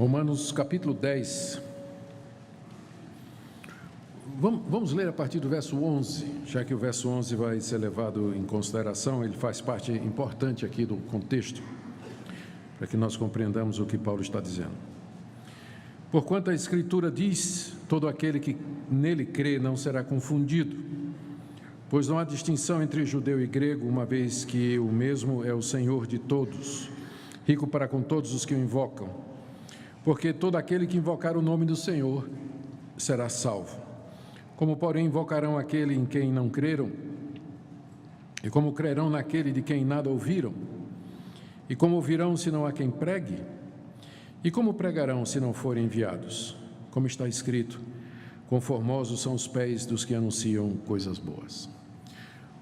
Romanos capítulo 10. Vamos ler a partir do verso 11, já que o verso 11 vai ser levado em consideração, ele faz parte importante aqui do contexto, para que nós compreendamos o que Paulo está dizendo. Porquanto a Escritura diz, todo aquele que nele crê não será confundido, pois não há distinção entre judeu e grego, uma vez que o mesmo é o Senhor de todos, rico para com todos os que o invocam, porque todo aquele que invocar o nome do Senhor será salvo. Como, porém, invocarão aquele em quem não creram? E como crerão naquele de quem nada ouviram? E como ouvirão se não há quem pregue? E como pregarão se não forem enviados? Como está escrito, conformosos são os pés dos que anunciam coisas boas.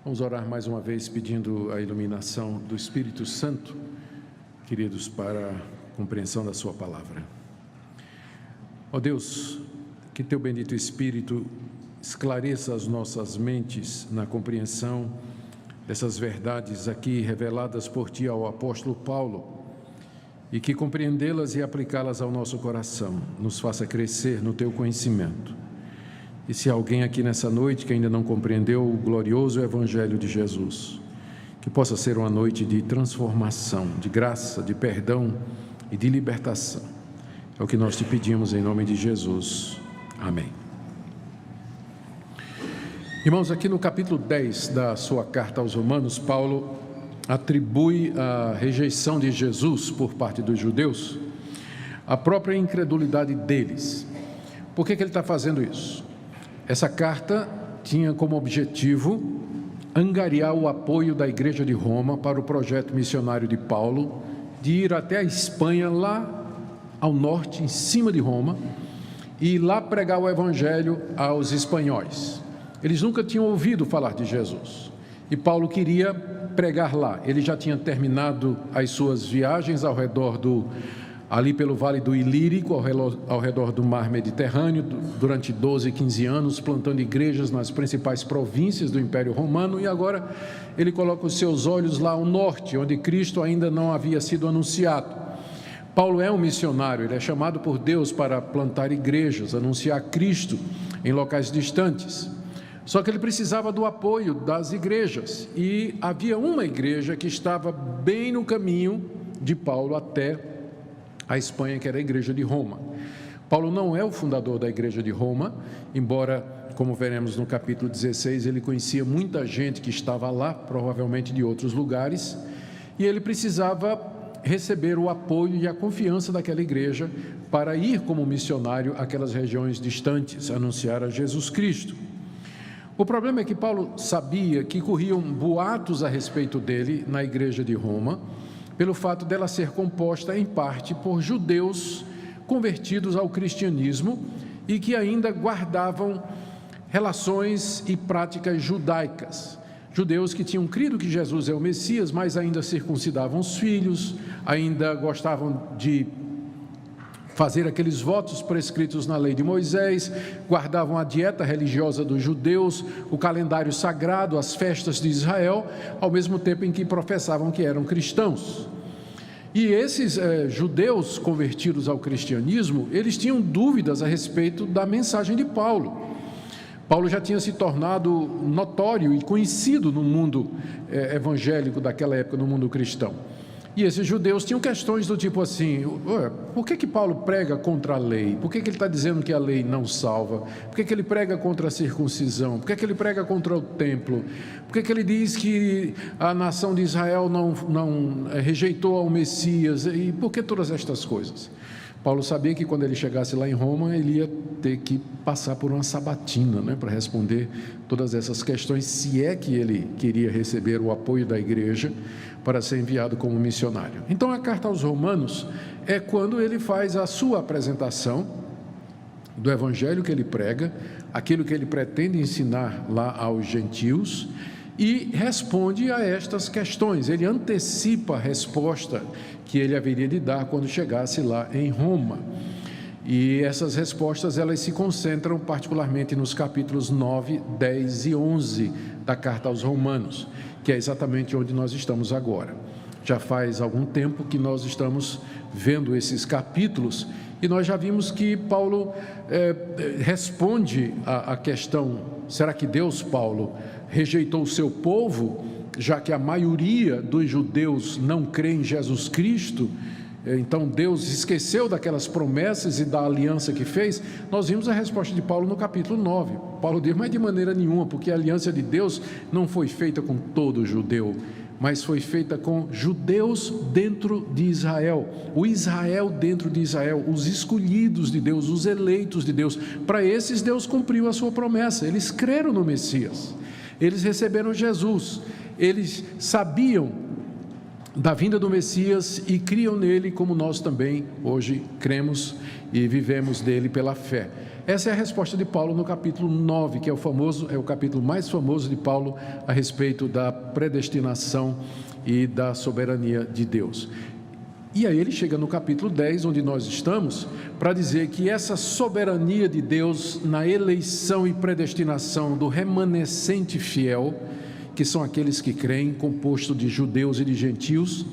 Vamos orar mais uma vez pedindo a iluminação do Espírito Santo, queridos, para a compreensão da sua palavra. Ó Deus, que teu bendito Espírito esclareça as nossas mentes na compreensão dessas verdades aqui reveladas por ti ao apóstolo Paulo, e que compreendê-las e aplicá-las ao nosso coração nos faça crescer no teu conhecimento. E se alguém aqui nessa noite que ainda não compreendeu o glorioso Evangelho de Jesus, que possa ser uma noite de transformação, de graça, de perdão e de libertação. É o que nós te pedimos em nome de Jesus. Amém. Irmãos, aqui no capítulo 10 da sua carta aos Romanos, Paulo atribui a rejeição de Jesus por parte dos judeus à própria incredulidade deles. Por que ele está fazendo isso? Essa carta tinha como objetivo angariar o apoio da Igreja de Roma para o projeto missionário de Paulo de ir até a Espanha, lá ao norte, em cima de Roma, e lá pregar o Evangelho aos espanhóis. Eles nunca tinham ouvido falar de Jesus, e Paulo queria pregar lá. Ele já tinha terminado as suas viagens ali pelo Vale do Ilírico, ao redor do Mar Mediterrâneo, durante 12, 15 anos, plantando igrejas nas principais províncias do Império Romano, e agora ele coloca os seus olhos lá ao norte, onde Cristo ainda não havia sido anunciado. Paulo é um missionário, ele é chamado por Deus para plantar igrejas, anunciar Cristo em locais distantes. Só que ele precisava do apoio das igrejas, e havia uma igreja que estava bem no caminho de Paulo até a Espanha, que era a igreja de Roma. Paulo não é o fundador da igreja de Roma, embora, como veremos no capítulo 16, ele conhecia muita gente que estava lá, provavelmente de outros lugares, e ele precisava receber o apoio e a confiança daquela igreja para ir como missionário àquelas regiões distantes, anunciar a Jesus Cristo. O problema é que Paulo sabia que corriam boatos a respeito dele na igreja de Roma, pelo fato dela ser composta em parte por judeus convertidos ao cristianismo e que ainda guardavam relações e práticas judaicas. Judeus que tinham crido que Jesus é o Messias, mas ainda circuncidavam os filhos, ainda gostavam de fazer aqueles votos prescritos na lei de Moisés, guardavam a dieta religiosa dos judeus, o calendário sagrado, as festas de Israel, ao mesmo tempo em que professavam que eram cristãos. E esses judeus convertidos ao cristianismo, eles tinham dúvidas a respeito da mensagem de Paulo. Paulo já tinha se tornado notório e conhecido no mundo evangélico daquela época, no mundo cristão. E esses judeus tinham questões do tipo assim: por que Paulo prega contra a lei? Por que ele está dizendo que a lei não salva? Por que ele prega contra a circuncisão? Por que ele prega contra o templo? Por que ele diz que a nação de Israel não rejeitou ao Messias? E por que todas estas coisas? Paulo sabia que quando ele chegasse lá em Roma, ele ia ter que passar por uma sabatina, para responder todas essas questões, se é que ele queria receber o apoio da igreja para ser enviado como missionário. Então, a carta aos Romanos é quando ele faz a sua apresentação do evangelho que ele prega, aquilo que ele pretende ensinar lá aos gentios, e responde a estas questões. Ele antecipa a resposta que ele haveria de dar quando chegasse lá em Roma. E essas respostas, elas se concentram particularmente nos capítulos 9, 10 e 11 da carta aos Romanos, que é exatamente onde nós estamos agora. Já faz algum tempo que nós estamos vendo esses capítulos E nós já vimos que Paulo responde à questão: será que Deus, Paulo, rejeitou o seu povo, já que a maioria dos judeus não crê em Jesus Cristo? Então Deus esqueceu daquelas promessas e da aliança que fez? Nós vimos a resposta de Paulo no capítulo 9. Paulo diz: mas de maneira nenhuma, porque a aliança de Deus não foi feita com todo judeu, mas foi feita com judeus dentro de Israel, o Israel dentro de Israel, os escolhidos de Deus, os eleitos de Deus. Para esses Deus cumpriu a sua promessa, eles creram no Messias, eles receberam Jesus, eles sabiam da vinda do Messias e criam nele, como nós também hoje cremos e vivemos dele pela fé. Essa é a resposta de Paulo no capítulo 9, que é o capítulo mais famoso de Paulo a respeito da predestinação e da soberania de Deus. E aí ele chega no capítulo 10, onde nós estamos, para dizer que essa soberania de Deus na eleição e predestinação do remanescente fiel, que são aqueles que creem, composto de judeus e de gentios,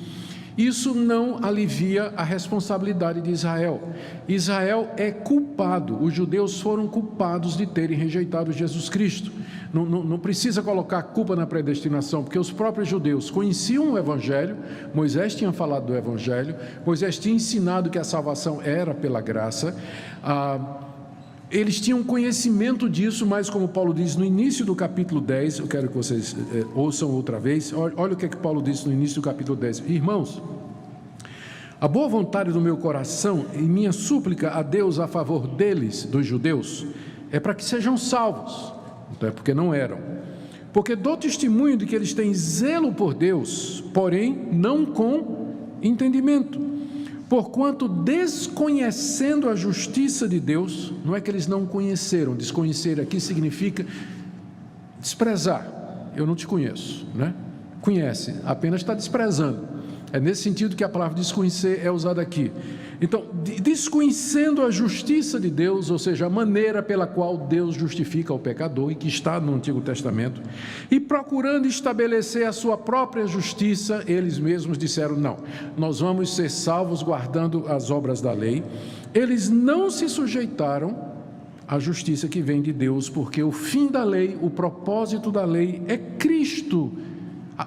isso não alivia a responsabilidade de Israel. Israel é culpado, os judeus foram culpados de terem rejeitado Jesus Cristo. Não precisa colocar a culpa na predestinação, porque os próprios judeus conheciam o Evangelho, Moisés tinha falado do Evangelho, Moisés tinha ensinado que a salvação era pela graça, eles tinham conhecimento disso, mas como Paulo diz no início do capítulo 10, eu quero que vocês ouçam outra vez, olha o que Paulo diz no início do capítulo 10. Irmãos, a boa vontade do meu coração e minha súplica a Deus a favor deles, dos judeus, é para que sejam salvos, então é porque não eram. Porque dou testemunho de que eles têm zelo por Deus, porém não com entendimento. Porquanto desconhecendo a justiça de Deus, não é que eles não conheceram, desconhecer aqui significa desprezar. Eu não te conheço, né? Conhece, apenas está desprezando. É nesse sentido que a palavra desconhecer é usada aqui. Então, desconhecendo a justiça de Deus, ou seja, a maneira pela qual Deus justifica o pecador, e que está no Antigo Testamento, e procurando estabelecer a sua própria justiça, eles mesmos disseram: não, nós vamos ser salvos guardando as obras da lei. Eles não se sujeitaram à justiça que vem de Deus, porque o fim da lei, o propósito da lei é Cristo.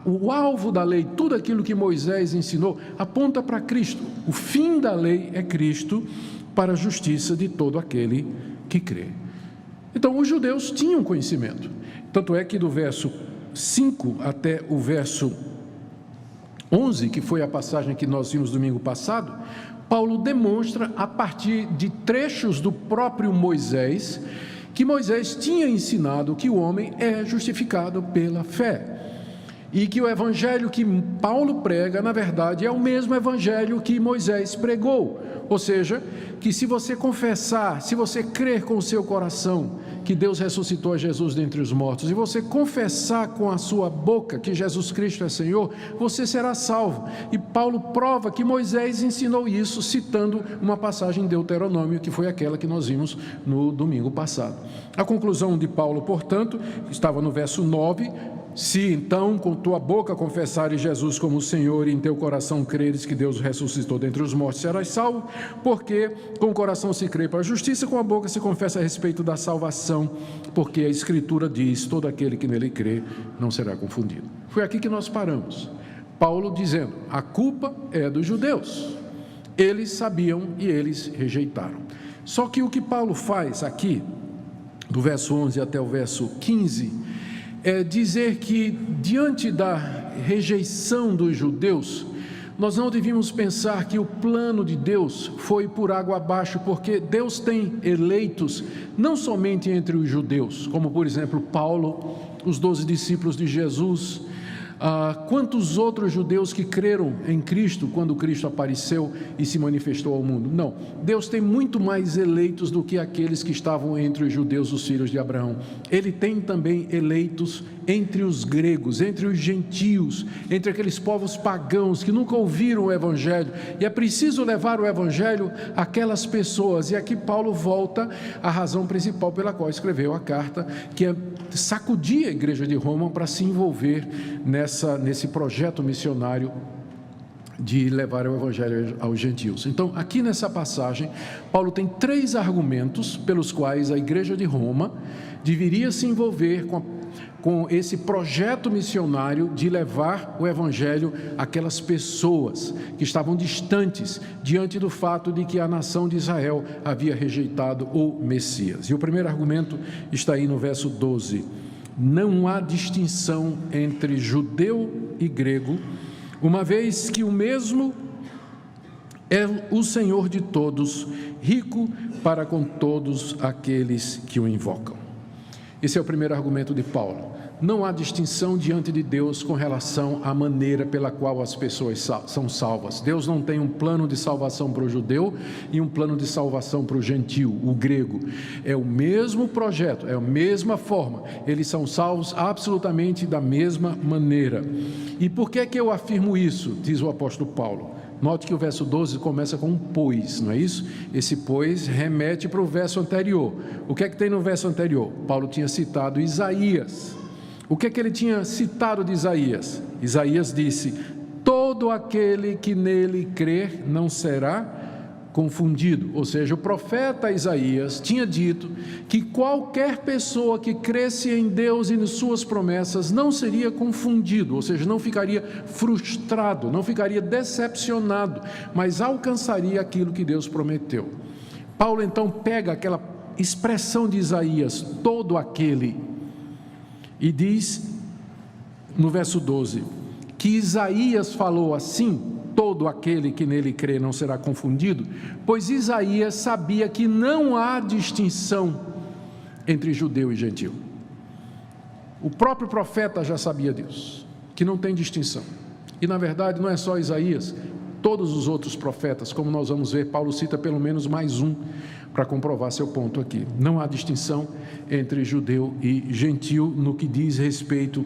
O alvo da lei, tudo aquilo que Moisés ensinou, aponta para Cristo. O fim da lei é Cristo, para a justiça de todo aquele que crê. Então, os judeus tinham conhecimento. Tanto é que do verso 5 até o verso 11, que foi a passagem que nós vimos domingo passado, Paulo demonstra, a partir de trechos do próprio Moisés, que Moisés tinha ensinado que o homem é justificado pela fé. E que o evangelho que Paulo prega, na verdade, é o mesmo evangelho que Moisés pregou. Ou seja, que se você confessar, se você crer com o seu coração que Deus ressuscitou a Jesus dentre os mortos, e você confessar com a sua boca que Jesus Cristo é Senhor, você será salvo. E Paulo prova que Moisés ensinou isso, citando uma passagem em Deuteronômio, que foi aquela que nós vimos no domingo passado. A conclusão de Paulo, portanto, estava no verso 9, se então com tua boca confessares Jesus como Senhor e em teu coração creres que Deus ressuscitou dentre os mortos, serás salvo, porque com o coração se crê para a justiça, com a boca se confessa a respeito da salvação, porque a Escritura diz: todo aquele que nele crê não será confundido. Foi aqui que nós paramos. Paulo dizendo: a culpa é dos judeus, eles sabiam e eles rejeitaram. Só que o que Paulo faz aqui, do verso 11 até o verso 15, é dizer que diante da rejeição dos judeus, nós não devíamos pensar que o plano de Deus foi por água abaixo, porque Deus tem eleitos não somente entre os judeus, como por exemplo Paulo, os 12 discípulos de Jesus, quantos outros judeus que creram em Cristo quando Cristo apareceu e se manifestou ao mundo. Não, Deus tem muito mais eleitos do que aqueles que estavam entre os judeus, os filhos de Abraão. Ele tem também eleitos entre os gregos, entre os gentios, entre aqueles povos pagãos que nunca ouviram o Evangelho, e é preciso levar o Evangelho àquelas pessoas. E aqui Paulo volta à razão principal pela qual escreveu a carta, que é sacudir a igreja de Roma para se envolver nesse projeto missionário de levar o evangelho aos gentios. Então, aqui nessa passagem, Paulo tem 3 argumentos pelos quais a igreja de Roma deveria se envolver com esse projeto missionário de levar o evangelho àquelas pessoas que estavam distantes diante do fato de que a nação de Israel havia rejeitado o Messias. E o primeiro argumento está aí no verso 12. Não há distinção entre judeu e grego, uma vez que o mesmo é o Senhor de todos, rico para com todos aqueles que o invocam. Esse é o primeiro argumento de Paulo. Não há distinção diante de Deus com relação à maneira pela qual as pessoas são salvas. Deus não tem um plano de salvação para o judeu e um plano de salvação para o gentio, o grego. É o mesmo projeto, é a mesma forma. Eles são salvos absolutamente da mesma maneira. E por que é que eu afirmo isso? Diz o apóstolo Paulo. Note que o verso 12 começa com um pois, não é isso? Esse pois remete para o verso anterior. O que é que tem no verso anterior? Paulo tinha citado Isaías. O que é que ele tinha citado de Isaías? Isaías disse: todo aquele que nele crer não será confundido. Ou seja, o profeta Isaías tinha dito que qualquer pessoa que cresce em Deus e em suas promessas não seria confundido, ou seja, não ficaria frustrado, não ficaria decepcionado, mas alcançaria aquilo que Deus prometeu. Paulo então pega aquela expressão de Isaías, todo aquele, e diz no verso 12, que Isaías falou assim: todo aquele que nele crê não será confundido, pois Isaías sabia que não há distinção entre judeu e gentio. O próprio profeta já sabia disso, que não tem distinção. E na verdade não é só Isaías, todos os outros profetas, como nós vamos ver, Paulo cita pelo menos mais um para comprovar seu ponto aqui. Não há distinção entre judeu e gentio no que diz respeito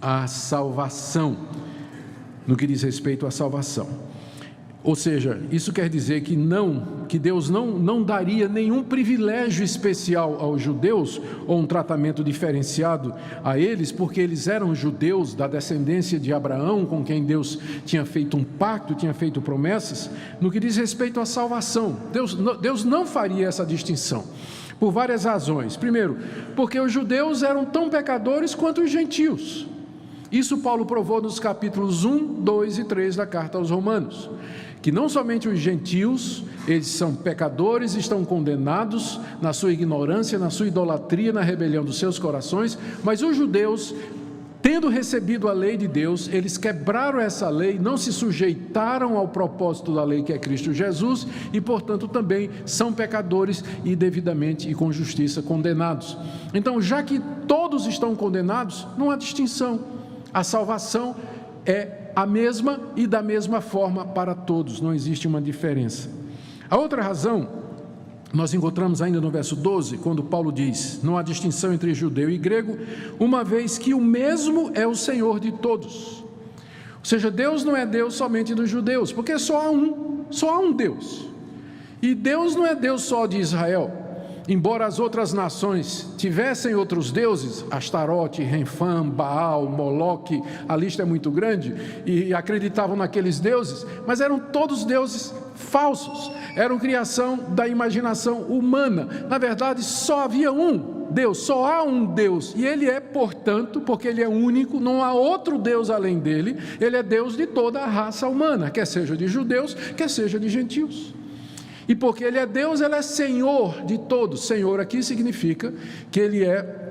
à salvação. No que diz respeito à salvação. Ou seja, isso quer dizer que Deus não daria nenhum privilégio especial aos judeus, ou um tratamento diferenciado a eles, porque eles eram judeus da descendência de Abraão, com quem Deus tinha feito um pacto, tinha feito promessas. No que diz respeito à salvação, Deus não faria essa distinção, por várias razões. Primeiro, porque os judeus eram tão pecadores quanto os gentios. Isso Paulo provou nos capítulos 1, 2 e 3 da carta aos Romanos, que não somente os gentios, eles são pecadores, estão condenados na sua ignorância, na sua idolatria, na rebelião dos seus corações, mas os judeus, tendo recebido a lei de Deus, eles quebraram essa lei, não se sujeitaram ao propósito da lei que é Cristo Jesus, e portanto também são pecadores e devidamente e com justiça condenados. Então, já que todos estão condenados, não há distinção. A salvação é a mesma e da mesma forma para todos, não existe uma diferença. A outra razão, nós encontramos ainda no verso 12, quando Paulo diz: não há distinção entre judeu e grego, uma vez que o mesmo é o Senhor de todos. Ou seja, Deus não é Deus somente dos judeus, porque só há um Deus. E Deus não é Deus só de Israel. Embora as outras nações tivessem outros deuses, Astarote, Renfã, Baal, Moloque, a lista é muito grande, e acreditavam naqueles deuses, mas eram todos deuses falsos, eram criação da imaginação humana. Na verdade, só havia um Deus, só há um Deus, e Ele é, portanto, porque Ele é único, não há outro Deus além dEle, Ele é Deus de toda a raça humana, quer seja de judeus, quer seja de gentios. E porque Ele é Deus, Ele é Senhor de todos. Senhor aqui significa que Ele é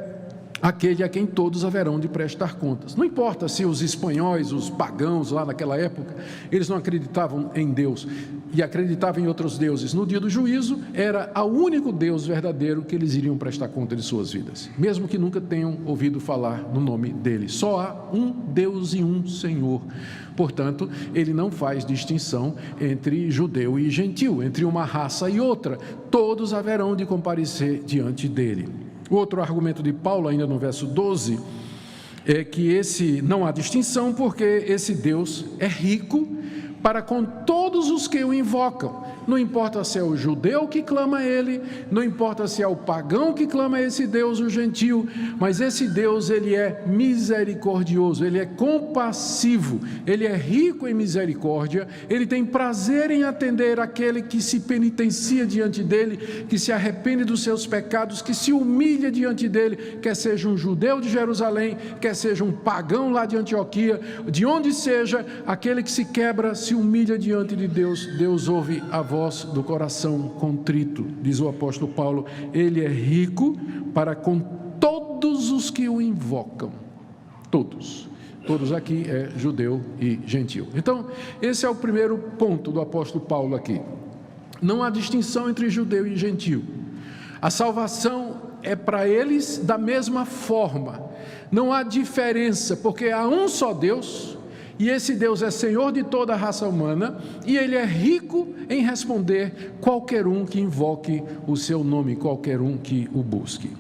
aquele a quem todos haverão de prestar contas. Não importa se os espanhóis, os pagãos lá naquela época, eles não acreditavam em Deus e acreditavam em outros deuses. No dia do juízo, era o único Deus verdadeiro que eles iriam prestar conta de suas vidas, mesmo que nunca tenham ouvido falar no nome dele. Só há um Deus e um Senhor. Portanto, ele não faz distinção entre judeu e gentio, entre uma raça e outra. Todos haverão de comparecer diante dele. O outro argumento de Paulo, ainda no verso 12, é que não há distinção, porque esse Deus é rico para com todos os que o invocam. não importa se é o judeu que clama a ele, não importa se é o pagão que clama a esse Deus, o gentio, mas esse Deus, ele é misericordioso, ele é compassivo, ele é rico em misericórdia, ele tem prazer em atender aquele que se penitencia diante dele, que se arrepende dos seus pecados, que se humilha diante dele, quer seja um judeu de Jerusalém, quer seja um pagão lá de Antioquia, de onde seja, aquele que se quebra, se humilha diante de Deus, Deus ouve a voz do coração contrito, diz o apóstolo Paulo, ele é rico para com todos os que o invocam, todos aqui é judeu e gentio. Então, esse é o primeiro ponto do apóstolo Paulo aqui, não há distinção entre judeu e gentio, a salvação é para eles da mesma forma, não há diferença, porque há um só Deus, e esse Deus é Senhor de toda a raça humana, e Ele é rico em responder qualquer um que invoque o seu nome, qualquer um que o busque.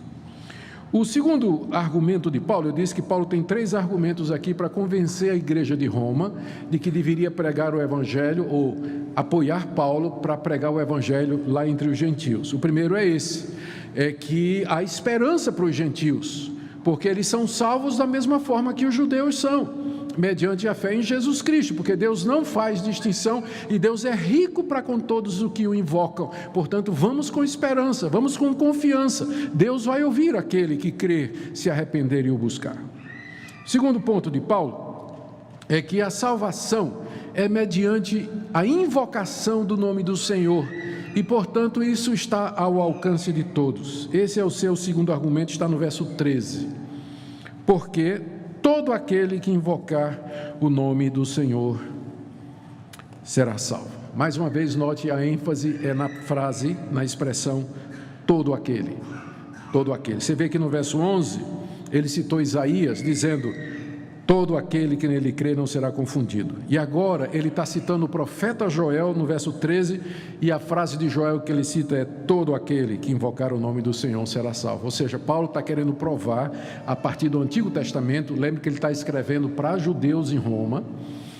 O segundo argumento de Paulo, eu disse que Paulo tem 3 argumentos aqui para convencer a igreja de Roma de que deveria pregar o evangelho, ou apoiar Paulo para pregar o evangelho lá entre os gentios. O primeiro é esse, é que há esperança para os gentios, porque eles são salvos da mesma forma que os judeus são, mediante a fé em Jesus Cristo, porque Deus não faz distinção e Deus é rico para com todos os que o invocam. Portanto, vamos com esperança, vamos com confiança. Deus vai ouvir aquele que crê, se arrepender e o buscar. Segundo ponto de Paulo é que a salvação é mediante a invocação do nome do Senhor e, portanto, isso está ao alcance de todos. Esse é o seu segundo argumento, está no verso 13. Porque todo aquele que invocar o nome do Senhor será salvo. Mais uma vez, note a ênfase é na frase, na expressão todo aquele. Todo aquele. Você vê que no verso 11, ele citou Isaías, dizendo, todo aquele que nele crê não será confundido. E agora, ele está citando o profeta Joel, no verso 13, e a frase de Joel que ele cita é, todo aquele que invocar o nome do Senhor será salvo. Ou seja, Paulo está querendo provar, a partir do Antigo Testamento, lembre que ele está escrevendo para judeus em Roma,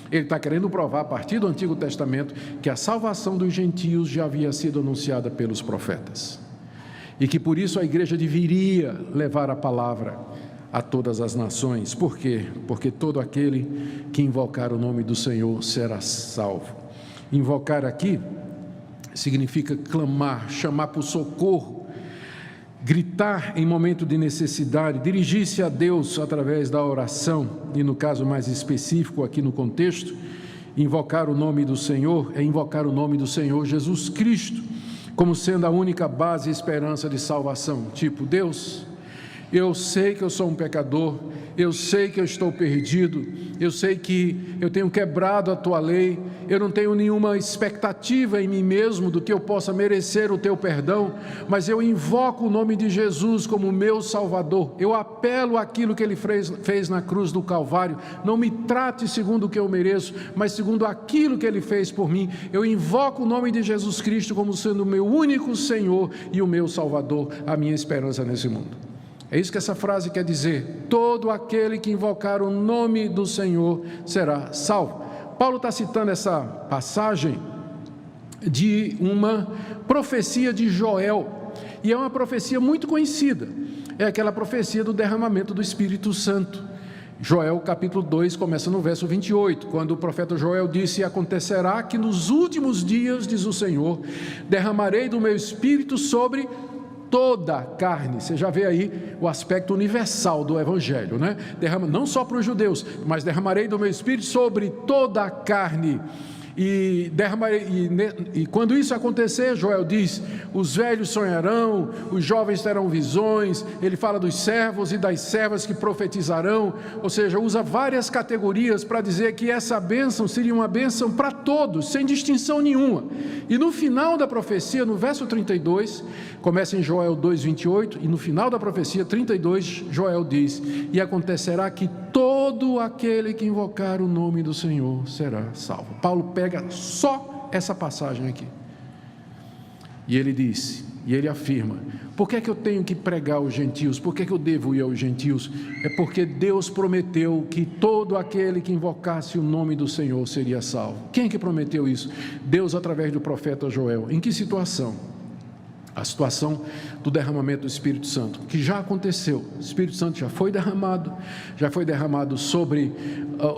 ele está querendo provar, a partir do Antigo Testamento, que a salvação dos gentios já havia sido anunciada pelos profetas. E que por isso a igreja deveria levar a palavra a todas as nações. Por quê? Porque todo aquele que invocar o nome do Senhor será salvo. Invocar aqui significa clamar, chamar por socorro, gritar em momento de necessidade, dirigir-se a Deus através da oração, e no caso mais específico aqui no contexto, invocar o nome do Senhor é invocar o nome do Senhor Jesus Cristo, como sendo a única base e esperança de salvação. Tipo, Deus, eu sei que eu sou um pecador, eu sei que eu estou perdido, eu sei que eu tenho quebrado a tua lei, eu não tenho nenhuma expectativa em mim mesmo do que eu possa merecer o teu perdão, mas eu invoco o nome de Jesus como meu Salvador, eu apelo àquilo que ele fez na cruz do Calvário, não me trate segundo o que eu mereço, mas segundo aquilo que ele fez por mim, eu invoco o nome de Jesus Cristo como sendo o meu único Senhor e o meu Salvador, a minha esperança nesse mundo. É isso que essa frase quer dizer, todo aquele que invocar o nome do Senhor será salvo. Paulo está citando essa passagem de uma profecia de Joel, e é uma profecia muito conhecida, é aquela profecia do derramamento do Espírito Santo. Joel capítulo 2 começa no verso 28, quando o profeta Joel disse, acontecerá que nos últimos dias, diz o Senhor, derramarei do meu Espírito sobre toda a carne. Você já vê aí o aspecto universal do Evangelho, né? Não só para os judeus, mas derramarei do meu Espírito sobre toda a carne. E quando isso acontecer, Joel diz, os velhos sonharão, os jovens terão visões, ele fala dos servos e das servas que profetizarão, ou seja, usa várias categorias para dizer que essa bênção seria uma bênção para todos, sem distinção nenhuma. E no final da profecia, no verso 32, começa em Joel 2:28, e no final da profecia 32, Joel diz, e acontecerá que todo aquele que invocar o nome do Senhor será salvo. Paulo pega só essa passagem aqui, e ele diz, E ele afirma: por que é que eu tenho que pregar aos gentios? Por que é que eu devo ir aos gentios? É porque Deus prometeu que todo aquele que invocasse o nome do Senhor seria salvo. Quem é que prometeu isso? Deus, através do profeta Joel. Em que situação? A situação do derramamento do Espírito Santo, que já aconteceu. O Espírito Santo já foi derramado sobre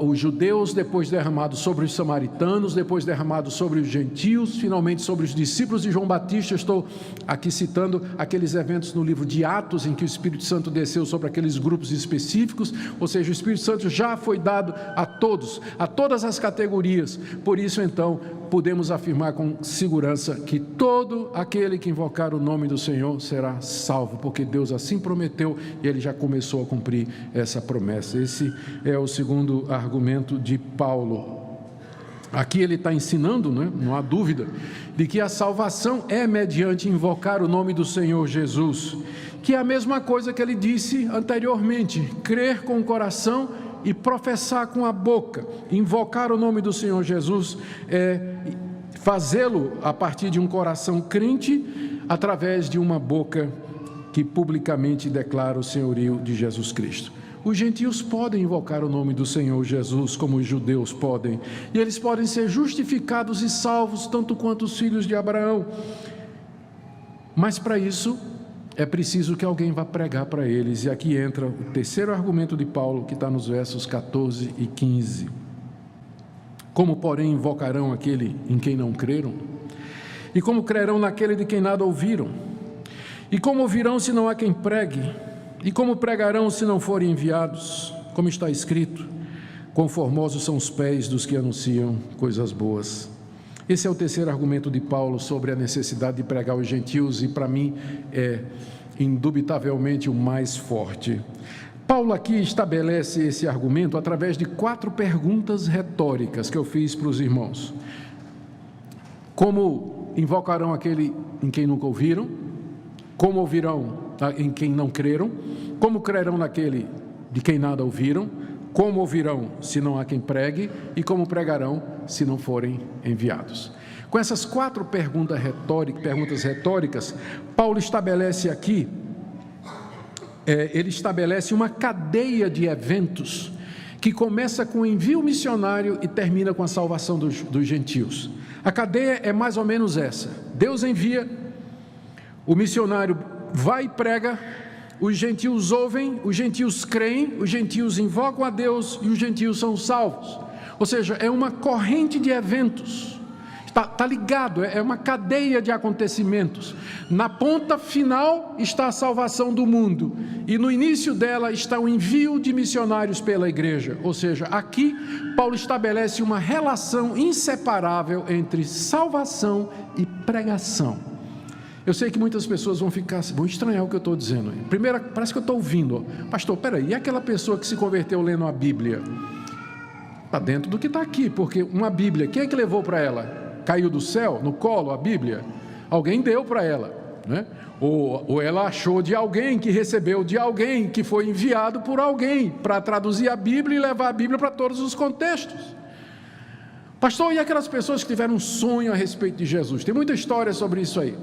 os judeus, depois derramado sobre os samaritanos, depois derramado sobre os gentios, finalmente sobre os discípulos de João Batista. Estou aqui citando aqueles eventos no livro de Atos, em que o Espírito Santo desceu sobre aqueles grupos específicos, ou seja, o Espírito Santo já foi dado a todos, a todas as categorias. Por isso, então, podemos afirmar com segurança que todo aquele que invocar o nome do Senhor será salvo, porque Deus assim prometeu e Ele já começou a cumprir essa promessa. Esse é o segundo argumento de Paulo. Aqui ele está ensinando, não há dúvida, de que a salvação é mediante invocar o nome do Senhor Jesus, que é a mesma coisa que ele disse anteriormente: crer com o coração e professar com a boca. Invocar o nome do Senhor Jesus é fazê-lo a partir de um coração crente, através de uma boca que publicamente declara o senhorio de Jesus Cristo. Os gentios podem invocar o nome do Senhor Jesus, como os judeus podem, e eles podem ser justificados e salvos, tanto quanto os filhos de Abraão. Mas para isso, é preciso que alguém vá pregar para eles. E aqui entra o terceiro argumento de Paulo, que está nos versos 14 e 15. Como, porém, invocarão aquele em quem não creram? E como crerão naquele de quem nada ouviram? E como ouvirão se não há quem pregue? E como pregarão se não forem enviados? Como está escrito: conformosos são os pés dos que anunciam coisas boas. Esse é o terceiro argumento de Paulo sobre a necessidade de pregar aos gentios, e para mim é indubitavelmente o mais forte. Paulo aqui estabelece esse argumento através de 4 perguntas retóricas que eu fiz para os irmãos. Como invocarão aquele em quem nunca ouviram? Como ouvirão em quem não creram? Como crerão naquele de quem nada ouviram? Como ouvirão se não há quem pregue? E como pregarão se não forem enviados? Com essas 4 perguntas retóricas, Paulo estabelece aqui, ele estabelece uma cadeia de eventos que começa com o envio missionário e termina com a salvação dos gentios. A cadeia é mais ou menos essa: Deus envia, o missionário vai e prega, os gentios ouvem, os gentios creem, os gentios invocam a Deus e os gentios são salvos. Ou seja, é uma corrente de eventos, está ligado, é uma cadeia de acontecimentos. Na ponta final está a salvação do mundo, e no início dela está o envio de missionários pela igreja. Ou seja, aqui Paulo estabelece uma relação inseparável entre salvação e pregação. Eu sei que muitas pessoas vão estranhar o que eu estou dizendo. Primeiro, parece que eu estou ouvindo: pastor, peraí, e aquela pessoa que se converteu lendo a Bíblia? Está dentro do que está aqui, porque uma Bíblia, quem é que levou para ela? Caiu do céu, no colo, a Bíblia? Alguém deu para ela, né? Ou ela achou de alguém, que recebeu de alguém, que foi enviado por alguém para traduzir a Bíblia e levar a Bíblia para todos os contextos. Pastor, e aquelas pessoas que tiveram um sonho a respeito de Jesus? Tem muita história sobre isso aí.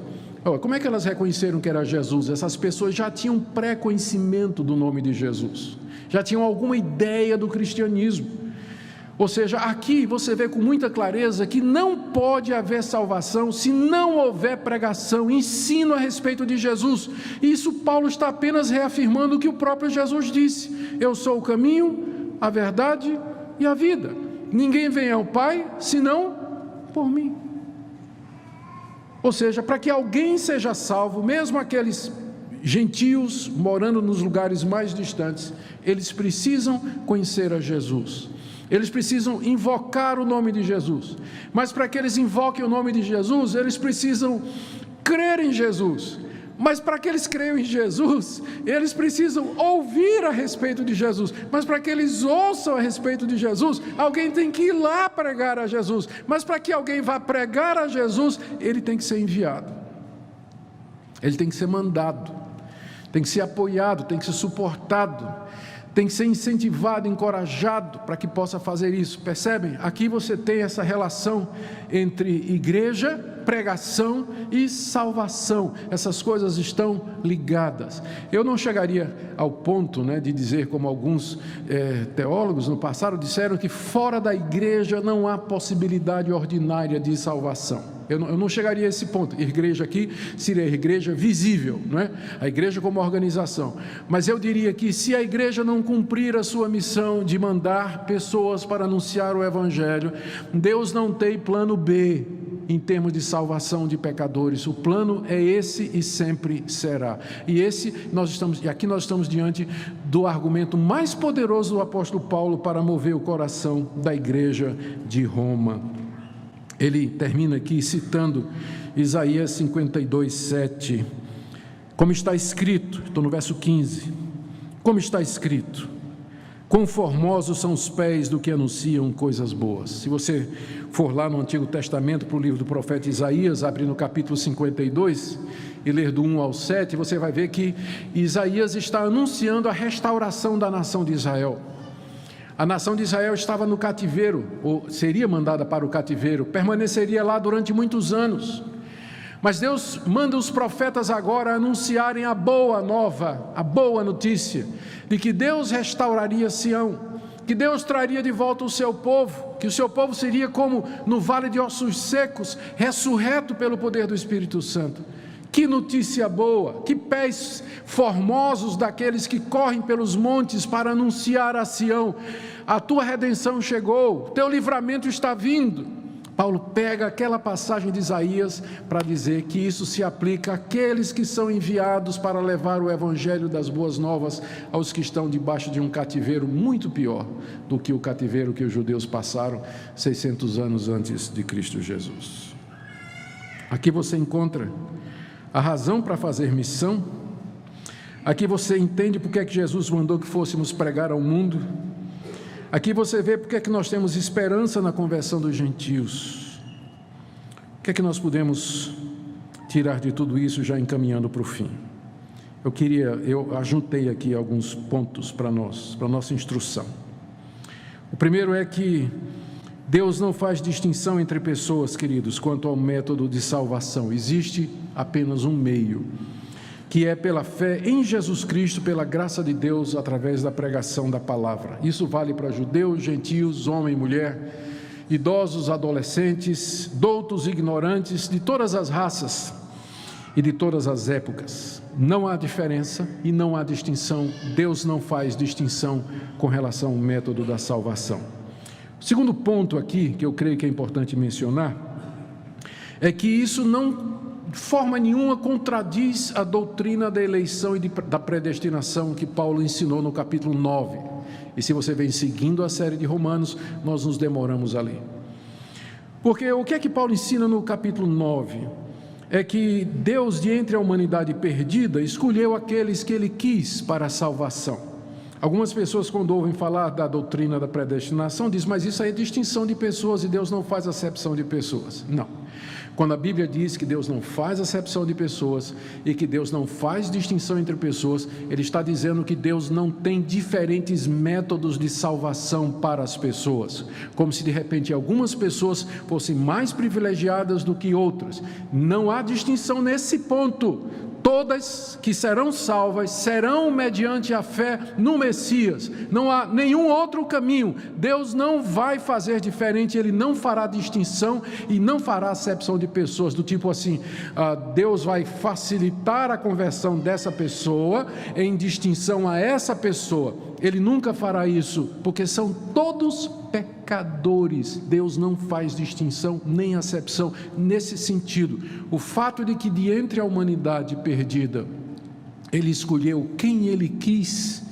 Como é que elas reconheceram que era Jesus? Essas pessoas já tinham pré-conhecimento do nome de Jesus, já tinham alguma ideia do cristianismo. Ou seja, aqui você vê com muita clareza que não pode haver salvação se não houver pregação, ensino a respeito de Jesus. E isso Paulo está apenas reafirmando o que o próprio Jesus disse: eu sou o caminho, a verdade e a vida. Ninguém vem ao Pai senão por mim. Ou seja, para que alguém seja salvo, mesmo aqueles gentios morando nos lugares mais distantes, eles precisam conhecer a Jesus. Eles precisam invocar o nome de Jesus. Mas para que eles invoquem o nome de Jesus, eles precisam crer em Jesus. Mas para que eles creiam em Jesus, eles precisam ouvir a respeito de Jesus. Mas para que eles ouçam a respeito de Jesus, alguém tem que ir lá pregar a Jesus. Mas para que alguém vá pregar a Jesus, ele tem que ser enviado. Ele tem que ser mandado. Tem que ser apoiado, tem que ser suportado. Tem que ser incentivado, encorajado para que possa fazer isso. Percebem? Aqui você tem essa relação entre igreja pregação e salvação. Essas coisas estão ligadas. Eu não chegaria ao ponto, de dizer, como alguns teólogos no passado disseram, que fora da igreja não há possibilidade ordinária de salvação. Eu não chegaria a esse ponto. Igreja aqui seria a igreja visível, não é? A igreja como organização. Mas eu diria que se a igreja não cumprir a sua missão de mandar pessoas para anunciar o evangelho, Deus não tem plano B em termos de salvação de pecadores. O plano é esse e sempre será. E aqui nós estamos diante do argumento mais poderoso do apóstolo Paulo para mover o coração da igreja de Roma. Ele termina aqui citando Isaías 52, 7. Como está escrito, estou no verso 15. Como está escrito: quão formosos são os pés do que anunciam coisas boas. Se você for lá no Antigo Testamento, para o livro do profeta Isaías, abre no capítulo 52 e ler do 1 ao 7, você vai ver que Isaías está anunciando a restauração da nação de Israel. A nação de Israel estava no cativeiro, ou seria mandada para o cativeiro, permaneceria lá durante muitos anos. Mas Deus manda os profetas agora anunciarem a boa nova, a boa notícia, de que Deus restauraria Sião, que Deus traria de volta o seu povo, que o seu povo seria como no vale de ossos secos, ressurreto pelo poder do Espírito Santo. Que notícia boa, que pés formosos daqueles que correm pelos montes para anunciar a Sião: a tua redenção chegou, teu livramento está vindo. Paulo pega aquela passagem de Isaías para dizer que isso se aplica àqueles que são enviados para levar o evangelho das boas novas aos que estão debaixo de um cativeiro muito pior do que o cativeiro que os judeus passaram 600 anos antes de Cristo Jesus. Aqui você encontra a razão para fazer missão. Aqui você entende porque é que Jesus mandou que fôssemos pregar ao mundo. Aqui você vê porque é que nós temos esperança na conversão dos gentios. O que é que nós podemos tirar de tudo isso, já encaminhando para o fim? Eu ajuntei aqui alguns pontos para nossa instrução. O primeiro é que Deus não faz distinção entre pessoas, queridos, quanto ao método de salvação. Existe apenas um meio, que é pela fé em Jesus Cristo, pela graça de Deus, através da pregação da palavra. Isso vale para judeus, gentios, homem e mulher, idosos, adolescentes, doutos, ignorantes, de todas as raças e de todas as épocas. Não há diferença e não há distinção. Deus não faz distinção com relação ao método da salvação. O segundo ponto aqui, que eu creio que é importante mencionar, é que isso não de forma nenhuma contradiz a doutrina da eleição e da predestinação que Paulo ensinou no capítulo 9. E se você vem seguindo a série de Romanos, nós nos demoramos ali. Porque o que é que Paulo ensina no capítulo 9? É que Deus, de entre a humanidade perdida, escolheu aqueles que Ele quis para a salvação. Algumas pessoas, quando ouvem falar da doutrina da predestinação, dizem: mas isso aí é distinção de pessoas e Deus não faz acepção de pessoas. Não. Quando a Bíblia diz que Deus não faz acepção de pessoas e que Deus não faz distinção entre pessoas, Ele está dizendo que Deus não tem diferentes métodos de salvação para as pessoas, como se de repente algumas pessoas fossem mais privilegiadas do que outras. Não há distinção nesse ponto. Todas que serão salvas serão mediante a fé no Messias. Não há nenhum outro caminho. Deus não vai fazer diferente, Ele não fará distinção e não fará acepção de pessoas, do tipo assim, Deus vai facilitar a conversão dessa pessoa em distinção a essa pessoa. Ele nunca fará isso, porque são todos pecadores. Deus não faz distinção nem acepção nesse sentido. O fato de que de entre a humanidade perdida, Ele escolheu quem Ele quis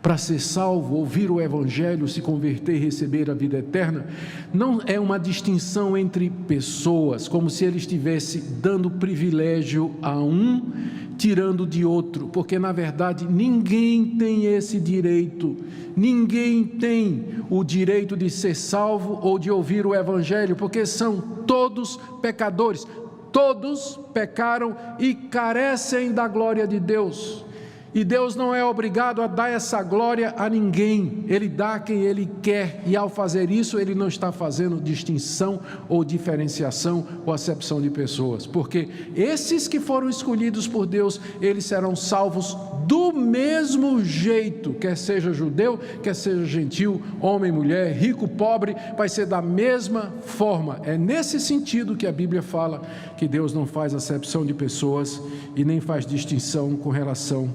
para ser salvo, ouvir o Evangelho, se converter e receber a vida eterna, não é uma distinção entre pessoas, como se Ele estivesse dando privilégio a um, tirando de outro, porque na verdade ninguém tem esse direito. Ninguém tem o direito de ser salvo ou de ouvir o Evangelho, porque são todos pecadores. Todos pecaram e carecem da glória de Deus. E Deus não é obrigado a dar essa glória a ninguém, Ele dá a quem Ele quer, e ao fazer isso, Ele não está fazendo distinção ou diferenciação ou acepção de pessoas, porque esses que foram escolhidos por Deus, eles serão salvos do mesmo jeito, quer seja judeu, quer seja gentil, homem, mulher, rico, pobre, vai ser da mesma forma. É nesse sentido que a Bíblia fala que Deus não faz acepção de pessoas e nem faz distinção com relação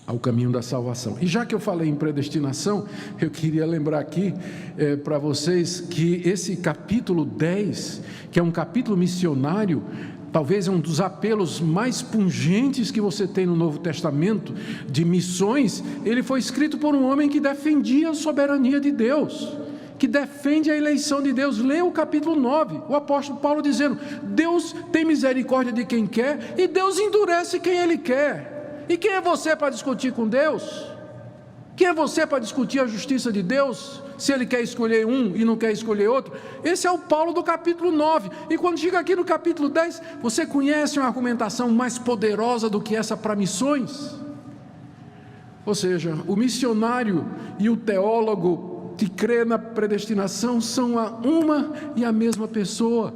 ao caminho da salvação. E já que eu falei em predestinação, eu queria lembrar aqui para vocês que esse capítulo 10, que é um capítulo missionário, talvez é um dos apelos mais pungentes que você tem no Novo Testamento, de missões. Ele foi escrito por um homem que defendia a soberania de Deus, que defende a eleição de Deus. Leia o capítulo 9, o apóstolo Paulo dizendo: Deus tem misericórdia de quem quer, e Deus endurece quem Ele quer. E quem é você para discutir com Deus? Quem é você para discutir a justiça de Deus, se Ele quer escolher um e não quer escolher outro? Esse é o Paulo do capítulo 9, e quando chega aqui no capítulo 10, você conhece uma argumentação mais poderosa do que essa para missões? Ou seja, o missionário e o teólogo que crê na predestinação são uma e a mesma pessoa,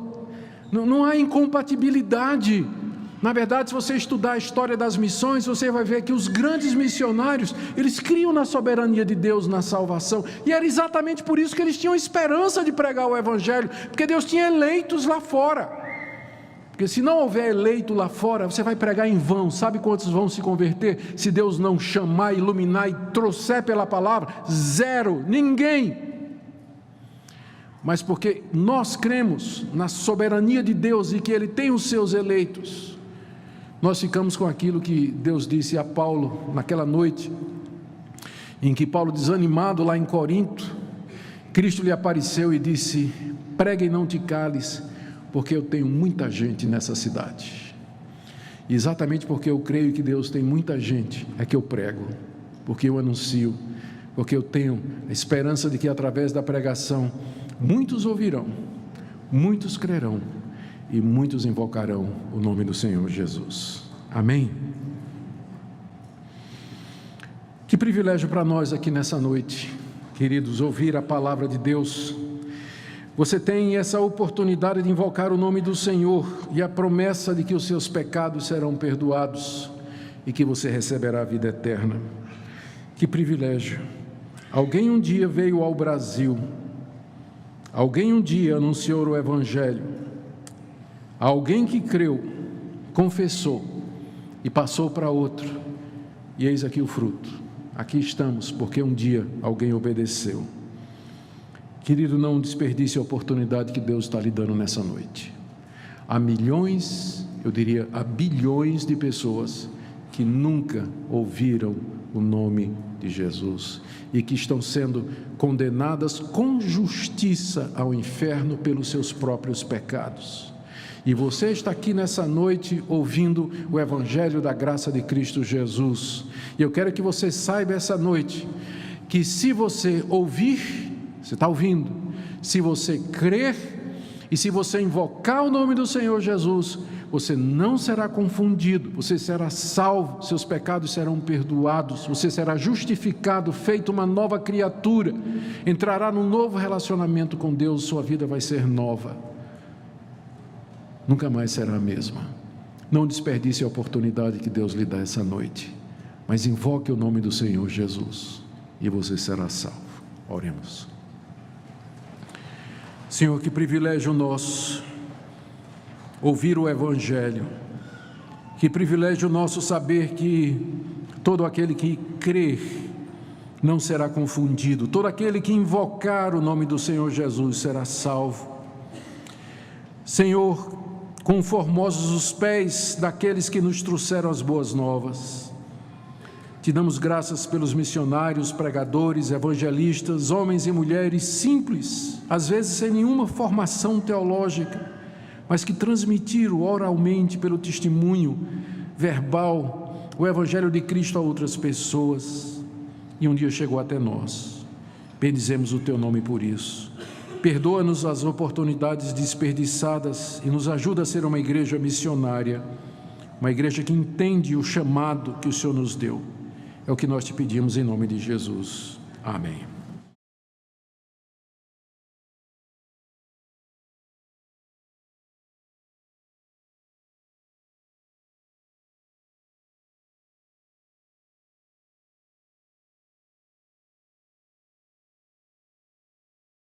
não há incompatibilidade. Na verdade, se você estudar a história das missões, você vai ver que os grandes missionários, eles criam na soberania de Deus na salvação, e era exatamente por isso que eles tinham esperança de pregar o Evangelho, porque Deus tinha eleitos lá fora. Porque se não houver eleito lá fora, você vai pregar em vão. Sabe quantos vão se converter se Deus não chamar, iluminar e trouxer pela palavra? Zero, ninguém. Mas porque nós cremos na soberania de Deus e que Ele tem os seus eleitos, nós ficamos com aquilo que Deus disse a Paulo naquela noite, em que Paulo, desanimado lá em Corinto, Cristo lhe apareceu e disse: pregue e não te cales, porque eu tenho muita gente nessa cidade. E exatamente porque eu creio que Deus tem muita gente, é que eu prego, porque eu anuncio, porque eu tenho a esperança de que através da pregação, muitos ouvirão, muitos crerão, e muitos invocarão o nome do Senhor Jesus. Amém? Que privilégio para nós aqui nessa noite, queridos, ouvir a palavra de Deus. Você tem essa oportunidade de invocar o nome do Senhor e a promessa de que os seus pecados serão perdoados e que você receberá a vida eterna. Que privilégio! Alguém um dia veio ao Brasil, alguém um dia anunciou o Evangelho, alguém que creu, confessou e passou para outro, e eis aqui o fruto. Aqui estamos porque um dia alguém obedeceu. Querido, não desperdice a oportunidade que Deus está lhe dando nessa noite. Há milhões, eu diria há bilhões de pessoas que nunca ouviram o nome de Jesus e que estão sendo condenadas com justiça ao inferno pelos seus próprios pecados. E você está aqui nessa noite ouvindo o Evangelho da graça de Cristo Jesus. E eu quero que você saiba essa noite que se você ouvir, você está ouvindo, se você crer e se você invocar o nome do Senhor Jesus, você não será confundido, você será salvo, seus pecados serão perdoados, você será justificado, feito uma nova criatura, entrará num novo relacionamento com Deus, sua vida vai ser nova. Nunca mais será a mesma. Não desperdice a oportunidade que Deus lhe dá essa noite, mas invoque o nome do Senhor Jesus e você será salvo. Oremos. Senhor, que privilégio nosso ouvir o Evangelho, que privilégio nosso saber que todo aquele que crer não será confundido, todo aquele que invocar o nome do Senhor Jesus será salvo. Senhor, quão formosos os pés daqueles que nos trouxeram as boas novas. Te damos graças pelos missionários, pregadores, evangelistas, homens e mulheres simples, às vezes sem nenhuma formação teológica, mas que transmitiram oralmente, pelo testemunho verbal, o Evangelho de Cristo a outras pessoas, e um dia chegou até nós. Bendizemos o Teu nome por isso. Perdoa-nos as oportunidades desperdiçadas e nos ajuda a ser uma igreja missionária, uma igreja que entende o chamado que o Senhor nos deu. É o que nós te pedimos em nome de Jesus. Amém.